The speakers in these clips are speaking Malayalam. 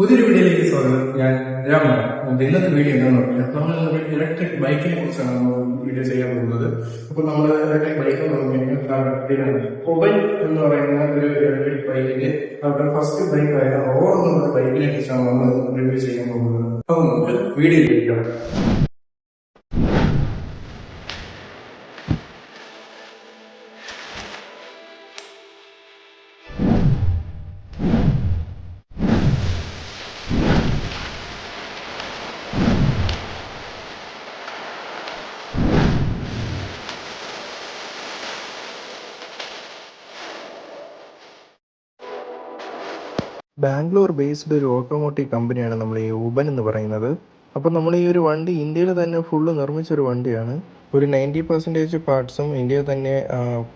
പുതിയൊരു വീഡിയോയിലേക്ക് സ്വാഗതം. ഞാൻ രാമൻ. ഇന്നത്തെ വീഡിയോ എന്താണെന്ന് പറഞ്ഞാൽ നമ്മൾ ഇലക്ട്രിക് ബൈക്കിനെ കുറിച്ചാണ് നമ്മൾ വീഡിയോ ചെയ്യാൻ പോകുന്നത്. അപ്പൊ നമ്മൾ ഇലക്ട്രിക് ബൈക്ക് എന്ന് പറഞ്ഞാൽ കൊബൈ എന്ന് പറയുന്ന ഒരു ഇലക്ട്രിക് ബൈക്കിന്റെ അവരുടെ ഫസ്റ്റ് ബൈക്കായ റോർ എന്നുള്ള ബൈക്കിനെ കുറിച്ചാണ് നമ്മൾ റിവ്യൂ ചെയ്യാൻ പോകുന്നത്. അപ്പൊ നമുക്ക് വീഡിയോയിലേക്ക് കിടക്കാം. ബാംഗ്ലൂർ ബേസ്ഡ് ഒരു ഓട്ടോമോട്ടീവ് കമ്പനിയാണ് നമ്മൾ ഈ ഊബൻ എന്ന് പറയുന്നത്. അപ്പോൾ നമ്മൾ ഈ ഒരു വണ്ടി ഇന്ത്യയിൽ തന്നെ ഫുള്ള് നിർമ്മിച്ചൊരു വണ്ടിയാണ്. ഒരു 90% പാർട്സും ഇന്ത്യയിൽ തന്നെ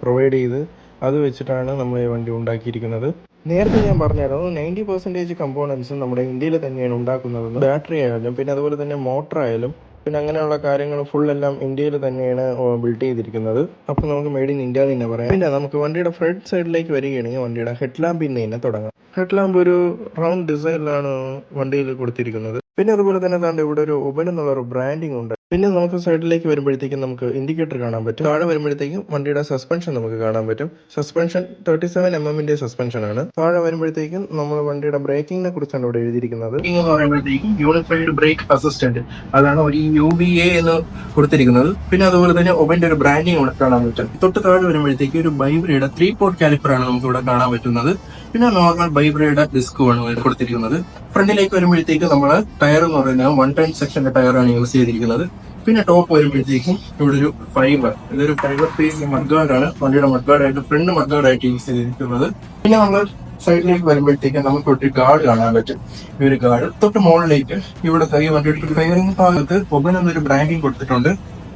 പ്രൊവൈഡ് ചെയ്ത് അത് വെച്ചിട്ടാണ് നമ്മൾ ഈ വണ്ടി ഉണ്ടാക്കിയിരിക്കുന്നത്. നേരത്തെ ഞാൻ പറഞ്ഞായിരുന്നു 90% കമ്പോണൻസും നമ്മുടെ ഇന്ത്യയിൽ തന്നെയാണ് ഉണ്ടാക്കുന്നത്. ബാറ്ററി ആയാലും പിന്നെ അതുപോലെ തന്നെ മോട്ടർ ആയാലും പിന്നെ അങ്ങനെയുള്ള കാര്യങ്ങൾ ഫുൾ എല്ലാം ഇന്ത്യയിൽ തന്നെയാണ് ബിൽഡ് ചെയ്തിരിക്കുന്നത്. അപ്പോൾ നമുക്ക് മെയ്ഡ് ഇൻ ഇന്ത്യ തന്നെ പറയാം. പിന്നെ നമുക്ക് വണ്ടിയുടെ ഫ്രണ്ട് സൈഡിലേക്ക് വരികയാണെങ്കിൽ വണ്ടിയുടെ ഹെഡ് ലാമ്പിൽ നിന്ന് തന്നെ തുടങ്ങാം. ഹെഡ് ലാമ്പ് ഒരു റൗണ്ട് ഡിസൈനിലാണ് വണ്ടിയിൽ കൊടുത്തിരിക്കുന്നത്. പിന്നെ അതുപോലെ തന്നെ താണ്ട് ഇവിടെ ഒരു ഉബൻ എന്നുള്ള ഒരു ബ്രാൻഡിങ് ഉണ്ട്. പിന്നെ നമുക്ക് സൈഡിലേക്ക് വരുമ്പോഴത്തേക്കും നമുക്ക് ഇൻഡിക്കേറ്റർ കാണാൻ പറ്റും. താഴെ വരുമ്പോഴത്തേക്കും വണ്ടിയുടെ സസ്പെൻഷൻ നമുക്ക് കാണാൻ പറ്റും. സസ്പെൻഷൻ 37mm സസ്പെൻഷൻ ആണ്. താഴെ വരുമ്പോഴത്തേക്കും നമ്മൾ വണ്ടിയുടെ ബ്രേക്കിങ്ങിനെ കുറിച്ചാണ് ഇവിടെ എഴുതിയിരിക്കുന്നത്. എന്ന് പറയുമ്പോഴത്തേക്കും യൂണിഫൈഡ് ബ്രേക്ക് അസിസ്റ്റന്റ്, അതാണ് ഒരു UBA എന്ന് കൊടുത്തിരിക്കുന്നത്. പിന്നെ അതുപോലെ തന്നെ ഒബന്റെ ഒരു ബ്രാൻഡിങ് ഇവിടെ കാണാൻ പറ്റും. തൊട്ട് താഴെ വരുമ്പോഴത്തേക്ക് ഒരു ബൈബ്രയുടെ 3-port കാലിപ്പർ ആണ് നമുക്ക് ഇവിടെ കാണാൻ പറ്റുന്നത്. പിന്നെ നോർമൽ ബൈബ്രയുടെ ഡിസ്കുമാണ് കൊടുത്തിരിക്കുന്നത്. ഫ്രണ്ടിലേക്ക് വരുമ്പോഴത്തേക്ക് നമ്മൾ ടയർ എന്ന് പറയുന്നത് 110 സെക്ഷന്റെ ടയറാണ് യൂസ് ചെയ്തിരിക്കുന്നത്. പിന്നെ ടോപ്പ് വരുമ്പോഴത്തേക്കും ഇവിടെ ഒരു ഫൈബർ, ഇതൊരു ഫൈബർ പീസ് മഡ്ഗാർഡാണ് വണ്ടിയുടെ മഡ്ഗാർഡായിട്ട് ഫ്രണ്ട് മഡ്ഗാർഡായിട്ട് യൂസ് ചെയ്തിരിക്കുന്നത്. പിന്നെ നമ്മൾ സൈഡിലേക്ക് വരുമ്പോഴത്തേക്കും നമുക്ക് ഒരു ഗാർഡ് കാണാൻ പറ്റും. ഈ ഒരു ഗാർഡ് തൊട്ട് മുകളിലേക്ക് ഇവിടെ ഈ വണ്ടിയുടെ ടയറിംഗ് ഭാഗത്ത് ഒബൻ എന്നൊരു ബ്രാൻഡിങ് കൊടുത്തിട്ടുണ്ട്.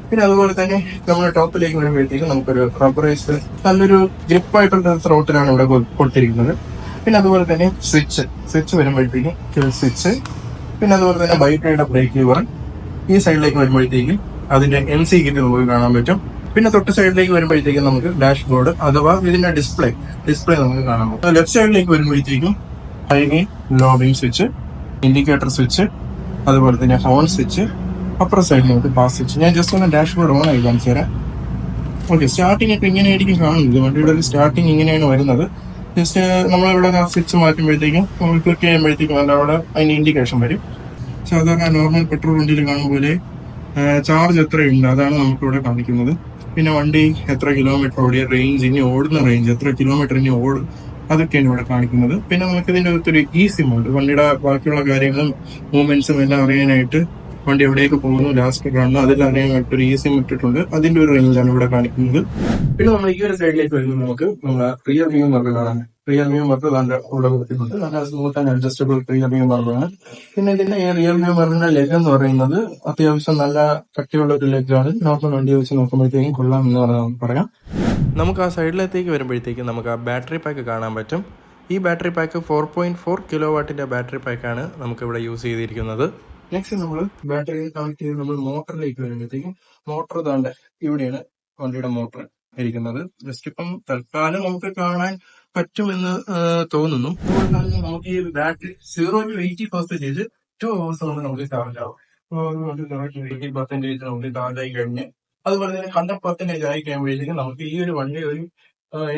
പിന്നെ അതുപോലെ തന്നെ നമ്മൾ ടോപ്പിലേക്ക് വരുമ്പോഴത്തേക്കും നമുക്കൊരു റബ്ബറൈസ് നല്ലൊരു ഗ്രിപ്പായിട്ടുള്ള ത്രോട്ടിലാണ് ഇവിടെ കൊടുത്തിരിക്കുന്നത്. പിന്നെ അതുപോലെ തന്നെ സ്വിച്ച് വരുമ്പോഴത്തേക്കും സ്വിച്ച്, പിന്നെ അതുപോലെ തന്നെ ബൈബ്രയുടെ ബ്രേക്ക് ലിവർ. ഈ സൈഡിലേക്ക് വരുമ്പോഴത്തേക്കും അതിന്റെ MC കിറ്റ് നമുക്ക് കാണാൻ പറ്റും. പിന്നെ തൊട്ട് സൈഡിലേക്ക് വരുമ്പോഴത്തേക്കും നമുക്ക് ഡാഷ്ബോർഡ് അഥവാ ഇതിന്റെ ഡിസ്പ്ലേ നമുക്ക് കാണാൻ പറ്റും. ലെഫ്റ്റ് സൈഡിലേക്ക് വരുമ്പോഴത്തേക്കും high beam, low beam switch, indicator switch, അതുപോലെ തന്നെ ഹോൺ സ്വിച്ച്, അപ്പുറ സൈഡിൽ നമുക്ക് പാസ് സ്വിച്ച്. ഞാൻ ജസ്റ്റ് ഒന്ന് ഡാഷ്ബോർഡ് ഓൺ ആയി കാണിച്ചു തരാം. ഓക്കെ, സ്റ്റാർട്ടിംഗ് ഒക്കെ ഇങ്ങനെയായിരിക്കും കാണുന്നത്. വണ്ടിയുടെ ഒരു സ്റ്റാർട്ടിങ് ഇങ്ങനെയാണ് വരുന്നത്. ജസ്റ്റ് നമ്മളിവിടെ സ്വിച്ച് മാറ്റുമ്പോഴത്തേക്കും നമ്മൾ ക്ലിക്ക് ചെയ്യുമ്പോഴത്തേക്കും അവിടെ അതിന്റെ ഇൻഡിക്കേഷൻ വരും. സാധാരണ നോർമൽ പെട്രോൾ വണ്ടിയിൽ കാണുന്ന പോലെ ചാർജ് എത്രയുണ്ട് അതാണ് നമുക്കിവിടെ കാണിക്കുന്നത്. പിന്നെ വണ്ടി എത്ര കിലോമീറ്റർ ഓടിയ റേഞ്ച്, ഇനി ഓടുന്ന റേഞ്ച് എത്ര കിലോമീറ്റർ ഇനി ഓടും, അതൊക്കെയാണ് ഇവിടെ കാണിക്കുന്നത്. പിന്നെ നമുക്ക് ഇതിന്റെ അകത്തൊരു ഈസി മോഡ്, വണ്ടിയുടെ ബാക്കിയുള്ള കാര്യങ്ങളും മൂവ്മെന്റ്സും എല്ലാം അറിയാനായിട്ട്, വണ്ടി എവിടേക്ക് പോകുന്നു, ലാസ്റ്റ് കാണുന്നു, അതെല്ലാം അറിയാനായിട്ട് ഒരു ഈസി ഇട്ടിട്ടുണ്ട്. അതിന്റെ ഒരു റേഞ്ചാണ് ഇവിടെ കാണിക്കുന്നത്. പിന്നെ നമ്മൾ ഈ ഒരു സൈഡിലേക്ക് വരുമ്പോൾ നമുക്ക് നമ്മളെ റിയർ വ്യൂ മിറർ കാണാൻ. റിയർ വ്യൂ മിറർ ഇവിടെ കൊടുത്തിട്ടുണ്ട്. നല്ല smooth and adjustable rear view മിററാണ്. പിന്നെ ഇതിന്റെ ഈ റിയർ വ്യൂ മിററിന്റെ ലെഗ് എന്ന് പറയുന്നത് അത്യാവശ്യം നല്ല കട്ടിയുള്ള ഒരു ലെഗാണ്. നോർമൽ വണ്ടി വെച്ച് നോക്കുമ്പോഴത്തേക്കും കൊള്ളാം എന്ന് പറയാം. നമുക്ക് ആ സൈഡിലേക്ക് വരുമ്പോഴത്തേക്കും നമുക്ക് ആ ബാറ്ററി പാക്ക് കാണാൻ പറ്റും. ഈ ബാറ്ററി പാക്ക് 4.4 കിലോവാട്ടിന്റെ ബാറ്ററി പാക്കാണ് നമുക്ക് ഇവിടെ യൂസ് ചെയ്തിരിക്കുന്നത്. നെക്സ്റ്റ് നമ്മൾ ബാറ്ററി കണക്ട് ചെയ്ത് നമ്മൾ മോട്ടറിലേക്ക് വരുമ്പോഴത്തേക്കും മോട്ടർ താണ്ട് ഇവിടെയാണ് വണ്ടിയുടെ മോട്ടർ ഇരിക്കുന്നത്. ജസ്റ്റ് ഇപ്പം തൽക്കാലം നമുക്ക് കാണാൻ പറ്റുമെന്ന് തോന്നുന്നു. അതുകൊണ്ട് നമുക്ക് ഈ ബാറ്ററി 0 to 80% 2 hours കൊണ്ട് നമുക്ക് ചാർജ് ആവും. 80% നമുക്ക് ചാർജ് ആയി കഴിഞ്ഞ് അതുപോലെ തന്നെ 100% ആയി കഴിയുമ്പോഴത്തേക്കും നമുക്ക് ഈ ഒരു വണ്ടി ഒരു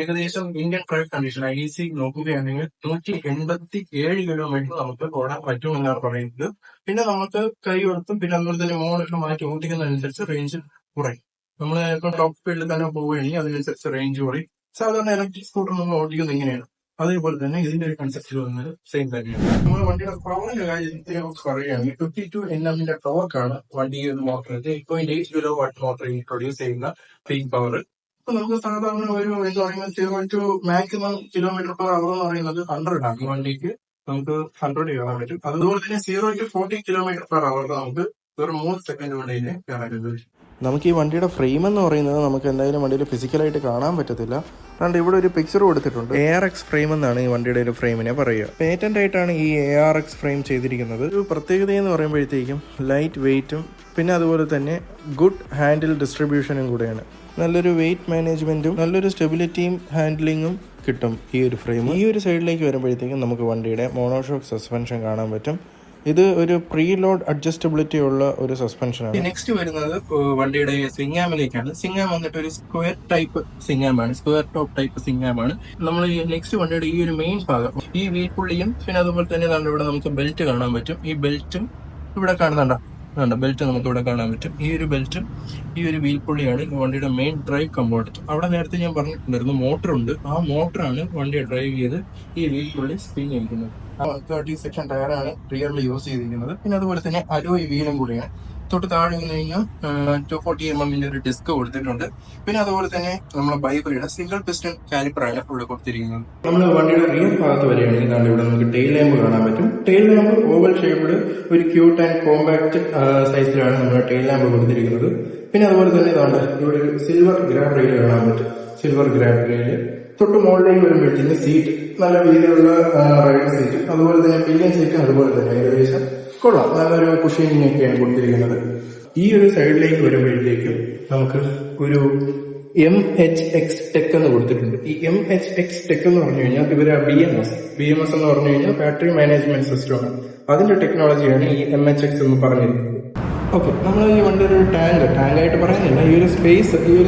ഏകദേശം ഇന്ത്യൻ ഡ്രൈവ് കണ്ടീഷൻ IC നോക്കുകയാണെങ്കിൽ 187 കിലോമീറ്റർ നമുക്ക് ഓടാൻ പറ്റുമെന്നാണ് പറയുന്നത്. പിന്നെ നമുക്ക് കൈ കൊടുത്തും പിന്നെ അതുപോലെ തന്നെ മോഡൊക്കെ മാറ്റി ഓടിക്കുന്നതനുസരിച്ച് റേഞ്ച് കുറയും. നമ്മൾ ഇപ്പം ടോപ്പ് സ്പീഡിൽ തന്നെ പോവുകയാണെങ്കിൽ അതിനനുസരിച്ച് റേഞ്ച് കുറയും. സാധാരണ ഇലക്ട്രിക് സ്കൂട്ടർ നമ്മൾ ഓടിക്കുന്നത് ഇങ്ങനെയാണ്. അതേപോലെ തന്നെ ഇതിന്റെ ഒരു കൺസെപ്റ്റ് വന്നത് സെയിം തന്നെയാണ്. നമ്മൾ വണ്ടിയുടെ പവറിന്റെ കാര്യത്തെ കുറിച്ച് പറയുകയാണെങ്കിൽ 52 Nm ടോർക്കാണ് വണ്ടി മോട്ടറിന്റെ 8.8 കിലോവാട്ട് മോട്ടർ പ്രൊഡ്യൂസ് ചെയ്യുന്ന പീക്ക് പവർ. നമുക്ക് സാധാരണ ഒരു എന്ന് പറയുന്നത് 0 to maximum kilometre per hour എന്ന് പറയുന്നത് 100 ആണ്. വണ്ടിക്ക് നമുക്ക് 100 കയറാൻ പറ്റും. അതുപോലെ തന്നെ 0 to 40 കിലോമീറ്റർ പെർ അവർ നമുക്ക് വെറും 3 സെക്കൻഡ് കൊണ്ട് ഇതിനെ കയറാൻ പറ്റും. നമുക്ക് ഈ വണ്ടിയുടെ ഫ്രെയിം എന്ന് പറയുന്നത് നമുക്ക് എന്തായാലും വണ്ടിയിൽ ഫിസിക്കലായിട്ട് കാണാൻ പറ്റത്തില്ല. അതുകൊണ്ട് ഇവിടെ ഒരു പിക്ചർ കൊടുത്തിട്ടുണ്ട്. ARX ഫ്രെയിം എന്നാണ് ഈ വണ്ടിയുടെ ഒരു ഫ്രെയിമിനെ പറയുക. പേറ്റന്റ് ആയിട്ടാണ് ഈ ARX ഫ്രെയിം ചെയ്തിരിക്കുന്നത്. ഒരു പ്രത്യേകത എന്ന് പറയുമ്പോഴത്തേക്കും ലൈറ്റ് വെയിറ്റും പിന്നെ അതുപോലെ തന്നെ ഗുഡ് ഹാൻഡിൽ ഡിസ്ട്രിബ്യൂഷനും കൂടെയാണ്. നല്ലൊരു വെയിറ്റ് മാനേജ്മെൻറ്റും നല്ലൊരു സ്റ്റെബിലിറ്റിയും ഹാൻഡ്ലിങ്ങും കിട്ടും ഈ ഒരു ഫ്രെയിം. ഈ ഒരു സൈഡിലേക്ക് വരുമ്പോഴത്തേക്കും നമുക്ക് വണ്ടിയുടെ മോണോഷോക്ക് സസ്പെൻഷൻ കാണാൻ പറ്റും. ഇത് ഒരു പ്രീ ലോഡ് അഡ്ജസ്റ്റബിലിറ്റി ഉള്ള ഒരു സസ്പെൻഷനാണ്. നെക്സ്റ്റ് വരുന്നത് വണ്ടിയുടെ സിംഗാമിലേക്കാണ്. സിംഗാം വന്നിട്ട് ഒരു സ്ക്വയർ ടൈപ്പ് സിംഗാമാണ്, സ്ക്വയർ ടോപ്പ് ടൈപ്പ് സിംഗാമാണ്. നമ്മൾ നെക്സ്റ്റ് വണ്ടിയുടെ ഈ ഒരു മെയിൻ ഭാഗം, ഈ വീൽ പുള്ളിയും പിന്നെ അതുപോലെ തന്നെ ഇവിടെ നമുക്ക് ബെൽറ്റ് കാണാൻ പറ്റും. ഈ ബെൽറ്റും ഇവിടെ കാണുന്നുണ്ടോ, ബെൽറ്റ് നമുക്ക് ഇവിടെ കാണാൻ പറ്റും. ഈ ഒരു ബെൽറ്റും ഈ ഒരു വീൽ പുള്ളിയാണ് വണ്ടിയുടെ മെയിൻ ഡ്രൈവ് കമ്പോണന്റ്. അവിടെ നേരത്തെ ഞാൻ പറഞ്ഞിട്ടുണ്ടായിരുന്നു മോട്ടറുണ്ട്. ആ മോട്ടറാണ് വണ്ടിയെ ഡ്രൈവ് ചെയ്ത് ഈ വീൽ പുള്ളി സ്പിൻ ചെയ്യിക്കുന്നത്. 30 സെക്ഷൻ ടയറാണ് റിയറിൽ യൂസ് ചെയ്തിരിക്കുന്നത്. പിന്നെ അതുപോലെ തന്നെ അലോയ് വീലും കൂടിയാണ്. തൊട്ട് താഴെ വന്നു കഴിഞ്ഞാൽ 240mm ഒരു ഡിസ്ക് കൊടുത്തിട്ടുണ്ട്. പിന്നെ അതുപോലെ തന്നെ നമ്മളെ ബൈബിളിയുടെ സിംഗിൾ പിസ്റ്റൺ കാലിപ്പറാണ് ഇവിടെ കൊടുത്തിരിക്കുന്നത്. നമ്മൾ വണ്ടിയുടെ റിയർ ഭാഗത്ത് വരികയാണെങ്കിൽ ഇവിടെ നമുക്ക് ടെയിൽ ലാമ്പ് കാണാൻ പറ്റും. ടെയിൽ ലാമ്പ് ഓവൽ ഷേപ്പിൽ ഒരു ക്യൂട്ട് ആൻഡ് കോമ്പാക്ട് സൈസിലാണ് നമ്മുടെ ടെയിൽ ലാമ്പ് കൊടുത്തിരിക്കുന്നത്. പിന്നെ അതുപോലെ തന്നെ ഇവിടെ ഒരു സിൽവർ ഗ്രാബ് റെയിൽ കാണാൻ പറ്റും. സിൽവർ ഗ്രാബ് റെയിൽ തൊട്ട് മുകളിലേക്ക് വരുമ്പോഴത്തേക്ക് സീറ്റ് നല്ല രീതിയിലുള്ള റൈഡർ സീറ്റ്, അതുപോലെ തന്നെ പില്ലിയൻ സീറ്റ് അതുപോലെ തന്നെ ഏകദേശം കൊള്ളാം, നല്ലൊരു കുഷനിങ് ഒക്കെയാണ് കൊടുത്തിരിക്കുന്നത്. ഈ ഒരു സൈഡിലേക്ക് വരുമ്പോഴത്തേക്കും നമുക്ക് ഒരു MHX ടെക് എന്ന് കൊടുത്തിട്ടുണ്ട്. ഈ MHX ടെക് എന്ന് പറഞ്ഞു കഴിഞ്ഞാൽ ഇവര് BMS എന്ന് പറഞ്ഞു കഴിഞ്ഞാൽ ബാറ്ററി മാനേജ്മെന്റ് സിസ്റ്റമാണ്. അതിന്റെ ടെക്നോളജിയാണ് ഈ MHX എന്ന് പറഞ്ഞിരിക്കുന്നത്. ഓക്കെ, നമ്മൾ ഈ വണ്ടിയുടെ ഒരു ടാങ്കായിട്ട് പറയുന്നില്ല, ഈ ഒരു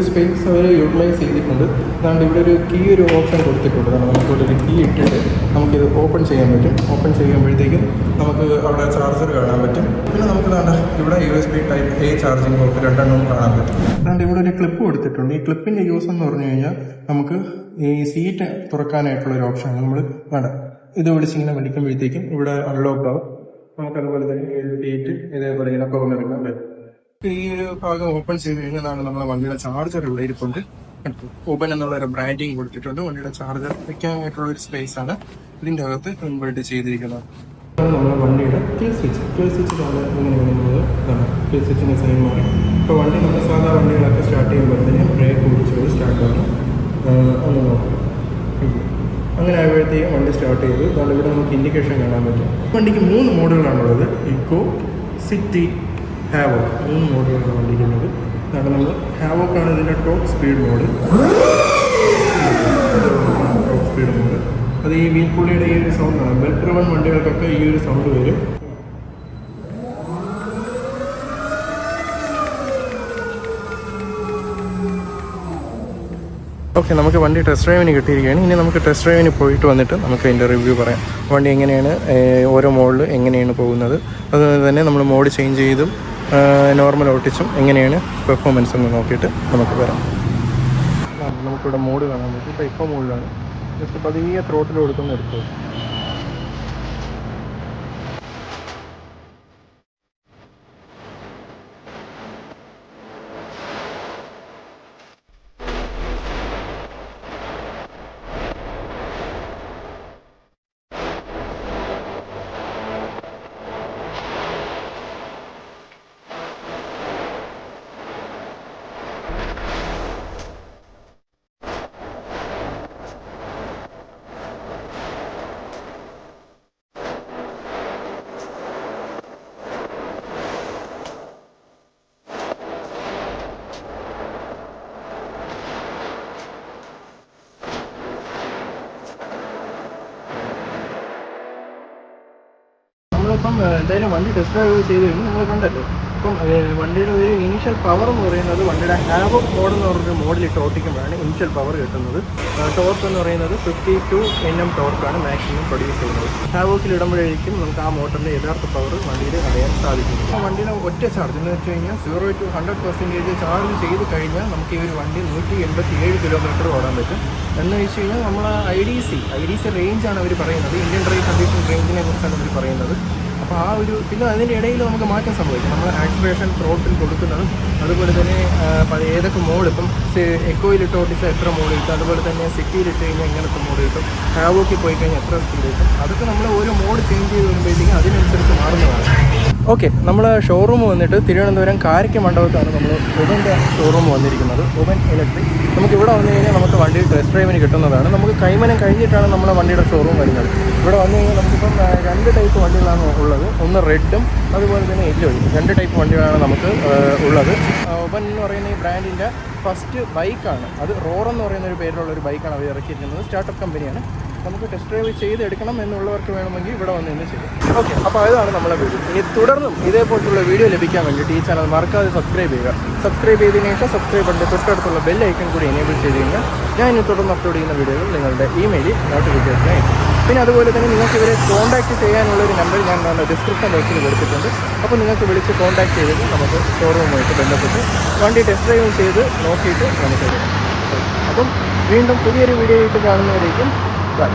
സ്പേസ് അവർ യൂട്ടിലൈസ് ചെയ്തിട്ടുണ്ട്. അതുകൊണ്ട് ഇവിടെ ഒരു കീ ഒരു ഓപ്ഷൻ കൊടുത്തിട്ടുണ്ട്. നമുക്കിവിടെ ഒരു കീ ഇട്ടിട്ട് നമുക്കിത് ഓപ്പൺ ചെയ്യാൻ പറ്റും. ഓപ്പൺ ചെയ്യുമ്പോഴത്തേക്കും നമുക്ക് അവിടെ ചാർജർ കാണാൻ പറ്റും. പിന്നെ നമുക്ക് ഇവിടെ USB Type A charging port 2 കാണാൻ പറ്റും. അതുകൊണ്ട് ഇവിടെ ഒരു ക്ലിപ്പ് കൊടുത്തിട്ടുണ്ട്. ഈ ക്ലിപ്പിന്റെ യൂസ് എന്ന് പറഞ്ഞു കഴിഞ്ഞാൽ നമുക്ക് ഈ സീറ്റ് തുറക്കാനായിട്ടുള്ള ഒരു ഓപ്ഷനാണ്. നമ്മൾ ഇത് വിളിച്ചിങ്ങനെ വലിക്കുമ്പോഴത്തേക്കും ഇവിടെ അൺലോക്ക് ആവും. നമുക്കതുപോലെ തന്നെ സീറ്റ് ഇതേപോലെ ഇങ്ങനെ തുറന്നെടുക്കാൻ പറ്റും. ഈ ഒരു ഭാഗം ഓപ്പൺ ചെയ്ത് കഴിഞ്ഞാൽ നമ്മളെ വണ്ടിയുടെ ചാർജർ ഇവിടെ ഇരിപ്പുണ്ട്. ഓപ്പൺ എന്നുള്ള ഒരു ബ്രാൻഡിങ് കൊടുത്തിട്ടുണ്ട്. വണ്ടിയുടെ ചാർജർ വെക്കാനായിട്ടുള്ള ഒരു സ്പേസ് ആണ് ഇതിന്റെ അകത്ത് ഇൻബിൽറ്റ് ചെയ്തിരിക്കുന്നത്. നമ്മളെ വണ്ടിയുടെ കിൽ സ്വിച്ചിലാണ് ഇങ്ങനെയാണ് നമ്മൾ കിൽ സ്വിച്ചിന്റെ സൈൻ മാറി. ഇപ്പോൾ വണ്ടി നമ്മൾ സാധാ വണ്ടികളൊക്കെ സ്റ്റാർട്ട് ചെയ്യുമ്പോഴത്തേക്കും ബ്രേക്ക് പിടിച്ചത് സ്റ്റാർട്ട് ആകും. ഒന്ന് നോക്കാം, അങ്ങനെ ആകുമ്പോഴത്തേക്കും വണ്ടി സ്റ്റാർട്ട് ചെയ്തു. അതുകൊണ്ട് ഇവിടെ നമുക്ക് ഇൻഡിക്കേഷൻ കാണാൻ പറ്റും. വണ്ടിക്ക് 3 മോഡുകളാണുള്ളത്. ഇക്കോ, സിറ്റി, ഹാവോക്ക്, 3 മോഡുകളാണ് വണ്ടിക്കുള്ളത്. അതാണ് നമ്മൾ ഹാവോക്കാണ് ഇതിൻ്റെ ടോപ്പ് സ്പീഡ് മോഡ്. അത് ഈ വീൽ പുള്ളിയുടെ ഈ ഒരു സൗണ്ടാണ്. ബെൽറ്റ് ഡ്രിവൺ വണ്ടികൾക്കൊക്കെ ഈ ഒരു സൗണ്ട് വരും. ഓക്കെ, നമുക്ക് വണ്ടി ടെസ്റ്റ് ഡ്രൈവിന് കിട്ടിയിരിക്കുകയാണ്. ഇനി നമുക്ക് ടെസ്റ്റ് ഡ്രൈവിന് പോയിട്ട് വന്നിട്ട് നമുക്ക് അതിൻ്റെ റിവ്യൂ പറയാം. വണ്ടി എങ്ങനെയാണ്, ഓരോ മോഡിൽ എങ്ങനെയാണ് പോകുന്നത്, അതുപോലെ തന്നെ നമ്മൾ മോഡ് ചേഞ്ച് ചെയ്തും നോർമൽ ഓട്ടിച്ചും എങ്ങനെയാണ് പെർഫോമൻസ് എന്ന് നോക്കിയിട്ട് നമുക്ക് വരാം. നമുക്കിവിടെ മോഡ് കാണാൻ പറ്റും. ഇപ്പോൾ ഇക്കോ മോഡിലാണ്. ജസ്റ്റ് പതിയെ ത്രോട്ടിൽ കൊടുക്കുന്ന എടുക്കും. നമ്മളിപ്പം എന്തായാലും വണ്ടി ടെസ്റ്റ് ഡ്രൈവ് ചെയ്ത് കഴിഞ്ഞ് നിങ്ങൾ കണ്ടല്ലോ. ഇപ്പം വണ്ടിയുടെ ഒരു ഇനീഷ്യൽ പവർ എന്ന് പറയുന്നത് വണ്ടിയുടെ ഹാവോക്ക് മോഡ് എന്ന് പറഞ്ഞൊരു മോഡിലിട്ട് ഓട്ടിക്കുമ്പോഴാണ് ഇനീഷ്യൽ പവർ കിട്ടുന്നത്. ടോർക്ക് എന്ന് പറയുന്നത് 52 Nm ടോർക്കാണ് മാക്സിമം പ്രൊഡ്യൂസ് ചെയ്യുന്നത്. ഹാവോക്കിൽ ഇടുമ്പോഴേക്കും നമുക്ക് ആ മോട്ടറിൻ്റെ യഥാർത്ഥ പവർ വണ്ടിയിൽ അറിയാൻ സാധിക്കും. ആ വണ്ടിയുടെ ഒറ്റ ചാർജ് എന്ന് വെച്ച് കഴിഞ്ഞാൽ 0 to 100% ചാർജ് ചെയ്ത് കഴിഞ്ഞാൽ നമുക്ക് ഈ ഒരു വണ്ടി 187 കിലോമീറ്റർ ഓടാൻ പറ്റും. എന്ന് വെച്ച് കഴിഞ്ഞാൽ നമ്മൾ IDC റേഞ്ചാണ് അവർ പറയുന്നത്. ഇന്ത്യൻ ഡ്രൈവ് കണ്ടീഷൻ റേഞ്ചിനെ കുറിച്ചാണ് അവർ പറയുന്നത്. അപ്പോൾ ആ ഒരു പിന്നെ അതിൻ്റെ ഇടയിൽ നമുക്ക് മാറ്റം സംഭവിക്കും. നമ്മൾ ആക്സിലറേഷൻ ത്രോട്ടിൽ കൊടുക്കുന്നതും അതുപോലെ തന്നെ ഏതൊക്കെ മോഡ്, ഇപ്പം എക്കോയിലിട്ട് ഓടിച്ചാൽ എത്ര മോഡ് കിട്ടും, അതുപോലെ തന്നെ സിറ്റിയിലിട്ട് കഴിഞ്ഞാൽ എങ്ങനത്തെ മോഡ് കിട്ടും, ഹാവോക്കിൽ പോയി കഴിഞ്ഞാൽ എത്ര സ്പീഡ് കിട്ടും, അതൊക്കെ നമ്മൾ ഓരോ മോഡ് ചേഞ്ച് ചെയ്ത് വരുമ്പോഴത്തേക്കും അതിനനുസരിച്ച് മാറുന്നതാണ്. ഓക്കെ, നമ്മൾ ഷോറൂം വന്നിട്ട് തിരുവനന്തപുരം കാരയ്ക്ക് മണ്ഡപത്താണ് നമ്മൾ ഉബൻ്റെ ഷോറൂം വന്നിരിക്കുന്നത്. ഉബൻ ഇലക്ട്രിക്. നമുക്ക് ഇവിടെ വന്നു കഴിഞ്ഞാൽ നമുക്ക് വണ്ടി ടെസ്റ്റ് ഡ്രൈവിന് കിട്ടുന്നതാണ്. നമുക്ക് കൈമനം കഴിഞ്ഞിട്ടാണ് നമ്മുടെ വണ്ടിയുടെ ഷോറൂം വരുന്നത്. ഇവിടെ വന്നു കഴിഞ്ഞാൽ നമുക്കിപ്പം 2 ടൈപ്പ് വണ്ടികളാണ് ഉള്ളത്. ഒന്ന് റെഡും അതുപോലെ തന്നെ യെല്ലോയും. 2 ടൈപ്പ് വണ്ടികളാണ് നമുക്ക് ഉള്ളത്. ഉബൻ എന്ന് പറയുന്ന ഈ ബ്രാൻഡിൻ്റെ ഫസ്റ്റ് ബൈക്കാണ് അത്. റോർ എന്ന് പറയുന്ന ഒരു പേരിലുള്ള ഒരു ബൈക്കാണ് അവർ ഇറക്കിയിരിക്കുന്നത്. സ്റ്റാർട്ടപ്പ് കമ്പനിയാണ്. നമുക്ക് ടെസ്റ്റ് ഡ്രൈവ് ചെയ്തെടുക്കണം എന്നുള്ളവർക്ക് വേണമെങ്കിൽ ഇവിടെ വന്ന് തന്നെ ചെയ്യും. ഓക്കെ, അപ്പോൾ അതാണ് നമ്മളെ വീഡിയോ. ഇനി തുടർന്നും ഇതേപോലത്തുള്ള വീഡിയോ ലഭിക്കാൻ വേണ്ടിയിട്ട് ഈ ചാനൽ മറക്കാതെ സബ്സ്ക്രൈബ് ചെയ്യുക. സബ്സ്ക്രൈബ് ചെയ്തതിനു ശേഷം സബ്സ്ക്രൈബ് ബട്ടൻ്റെ തൊട്ടടുത്തുള്ള ബെൽ ഐക്കൺ കൂടി എനേബിൾ ചെയ്ത് കഴിഞ്ഞാൽ ഞാൻ ഇനി തുടർന്ന് അപ്ലോഡ് ചെയ്യുന്ന വീഡിയോകൾ നിങ്ങളുടെ ഇമെയിലിൽ നോട്ടിഫിക്കേഷൻ അയക്കും. പിന്നെ അതുപോലെ തന്നെ നിങ്ങൾക്ക് ഇവരെ കോൺടാക്റ്റ് ചെയ്യാനുള്ളൊരു നമ്പർ ഞാൻ ഡിസ്ക്രിപ്ഷൻ ബോക്സിൽ കൊടുത്തിട്ടുണ്ട്. അപ്പോൾ നിങ്ങൾക്ക് വിളിച്ച് കോൺടാക്ട് ചെയ്തിട്ട് നമുക്ക് ഷോറൂമുമായിട്ട് ബന്ധപ്പെട്ട് വണ്ടി ടെസ്റ്റ് ഡ്രൈവ് ചെയ്ത് നോക്കിയിട്ട് നമുക്ക് വരാം. അപ്പം വീണ്ടും പുതിയൊരു വീഡിയോ ആയിട്ട് കാണുന്നവരേക്കും ബൈ.